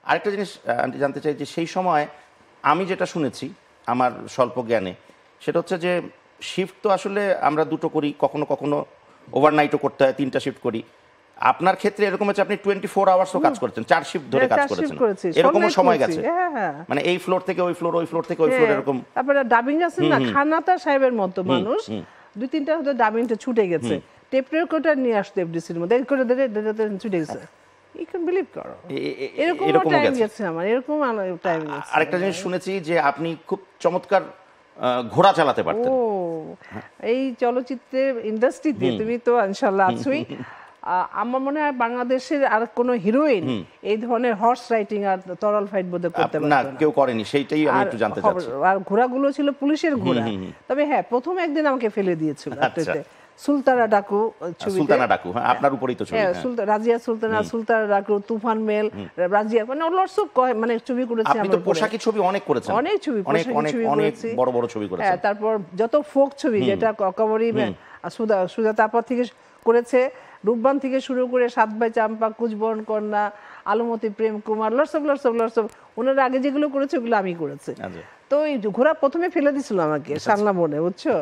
আরেকটা জিনিস আন্টি জানতে চাই যে সেই সময় আমি যেটা শুনেছি আমার স্বল্প জ্ঞানে সেটা হচ্ছে যে শিফট তো আসলে আমরা দুটো করি, কখনো কখনো ওভারনাইটও করতে হয়, 3টা শিফট করি। আপনার ক্ষেত্রে এরকম হচ্ছে আপনি 24 আওয়ার্সও কাজ করেছেন, 4 শিফট ধরে কাজ করেছেন, এরকমও সময় গেছে? মানে এই ফ্লোর থেকে ওই ফ্লোর, ওই ফ্লোর থেকে ওই ফ্লোর, এরকম। তারপরে ডাবিং আছে না, খানাতা সাহেবের মতো মানুষ 2-3টা হয়তো ডাবিংটা ছুটে গেছে, টেপ রেকর্ডার নিয়ে আসতো এফডিসির মধ্যে, করে ছুটে গেছে। ইউ ক্যান বিলিভ করো, এরকম টাইম গেছে আমার, এরকম টাইম গেছে। আরেকটা জিনিস শুনেছি যে আপনি খুব চমৎকার ঘোড়া চালাতে পারতেন। ও, এই চলচ্চিত্রের ইন্ডাস্ট্রিতে তুমি তো ইনশাআল্লাহ আছোই। আমার মনে হয় বাংলাদেশের আর কোনো হিরোইন এই ধরনের হর্স রাইডিং আর তরল ফাইট বোধ করতে পারতো না, কেউ করেনি, সেইটাই আমি একটু জানতে চাচ্ছি। আর ঘোড়াগুলো ছিল পুলিশের ঘোড়া। তবে হ্যাঁ, প্রথম একদিন আমাকে ফেলে দিয়েছিল সুলতানা ডাকু ছবিতে। সুলতানা ডাকু, হ্যাঁ, আপনার উপরেই তো ছবি। রাজিয়া সুলতানা, সুলতানা ডাকু, তুফান মেল, রাজিয়া, মানে লটস অফ মানে ছবি করেছি। আপনি তো পোশাকি ছবি অনেক করেছেন, অনেক ছবি, অনেক বড় বড় ছবি করেছেন। হ্যাঁ, তারপর যত ফোক ছবি, যেটা কবরী সুজাতা আপা থেকে করেছে, রূপবান থেকে শুরু করে সাত ভাই চাম্পা, কুচবরণ কন্যা, আলমতি প্রেম কুমার, লটস অফ ওনার আগে যেগুলো করেছে ওগুলো আমি করেছি। তো এই ঘোড়া প্রথমে ফেলে দিছিল আমাকে সাংলা বনে, বুঝছো,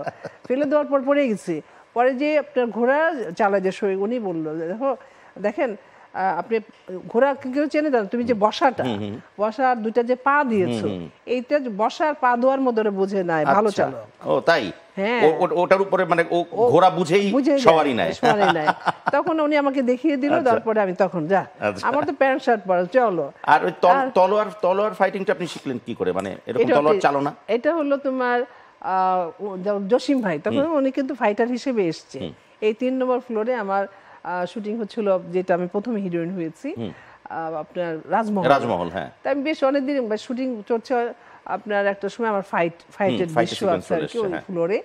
ফেলে দেওয়ার পর পড়ে গেছি। পরে যে আপনার ঘোড়া চালায় যে সই, উনি বললো দেখেন আপনি ঘোড়া কি কেউ চেনে জানো, তুমি যে বসার দুইটা যে পা দিয়েছো, এইটা বসার পা দেওয়ার মধ্যে বুঝে নাই ভালো চালক। ও তাই? হ্যাঁ, ওটার উপরে মানে ও ঘোড়া বুঝেই সবারই নাই। তখন উনি আমাকে দেখিয়ে দিল, তারপরে আমি তখন যা, আমার তো প্যান্ট শার্ট পরা, চলো। আর ওই তলোয়ার ফাইটিংটা আপনি শিখলেন কি করে, মানে এরকম তলোয়ার চালনা? এটা হলো তোমার জসিম ভাই, তখন উনি কিন্তু ফাইটার হিসেবে এসছে। এই 3 নম্বর ফ্লোরে আমার শুটিং হচ্ছিল, যেটা আমি প্রথম হিরোইন হয়েছি, আপনার রাজমহল। হ্যাঁ, তাই আমি বেশ অনেকদিন শুটিং চলছে। আপনার একটা সময় আমার ফাইটের দৃশ্য আছে আর কি ওই ফ্লোরে।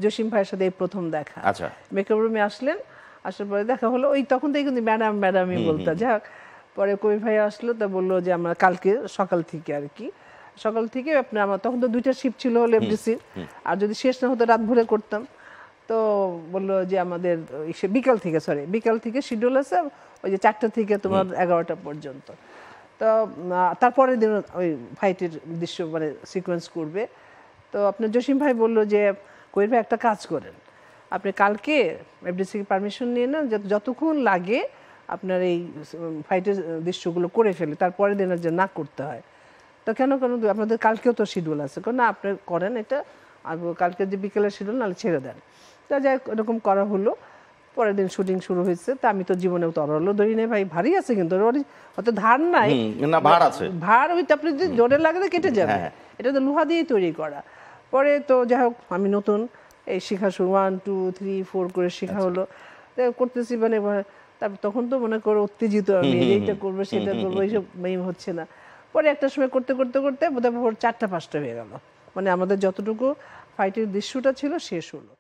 জসিম ভাইয়ের সাথে এই প্রথম দেখা। আচ্ছা, মেকআপ রুমে আসলেন, আসার পরে দেখা হলো, ওই তখন থেকে কিন্তু ম্যাডামই বলতো। যাক, পরে কবি ভাই আসলো, তা বললো যে আমরা কালকে সকাল থেকে আর কি, সকাল থেকে আপনার আমার তখন তো 2টা শিফট ছিল এফডিসির, আর যদি শেষ না হতো রাত ভরে করতাম। তো বললো যে আমাদের বিকাল থেকে শিডিউল আছে, ওই যে 4টা থেকে তোমার 11টা পর্যন্ত। তো তারপরের দিন ওই ফাইটের দৃশ্য মানে সিকোয়েন্স করবে। তো আপনার জসিম ভাই বললো যে কবির ভাই একটা কাজ করেন, আপনি কালকে এফডিসি পারমিশন নিয়ে নেন, যতক্ষণ লাগে আপনার এই ফাইটের দৃশ্যগুলো করে ফেলে, তারপরের দিন যে না করতে হয়। তো কেন আপনাদের কালকেও তো শিডিউল আছে, না আপনি করেন এটা, আর কালকে যে বিকেলের শিডিউল নাহলে ছেড়ে দেন। তা যাই এরকম করা হলো। পরের দিন শুটিং শুরু হয়েছে। তা আমি তো জীবনেও তরলও ধরি নাই ভাই, ভারী আছে কিন্তু অত ধার নাই, ভার হইতে আপনি যদি জোরে লাগলে কেটে যাবে, এটা তো লোহা দিয়েই তৈরি করা। পরে তো যাই হোক আমি নতুন এই শেখা শুরু 1 2 3 4 করে শেখা হলো, করতেছি মানে তারপর তখন তো মনে করো উত্তেজিত, আমি এইটা করবো সেটা করবো, এইসব হচ্ছে না। পরে একটা সময় করতে বোধহয় ভোর 4টা 5টা হয়ে গেল, মানে আমাদের যতটুকু ফাইটের দৃশ্যটা ছিল শেষ হলো।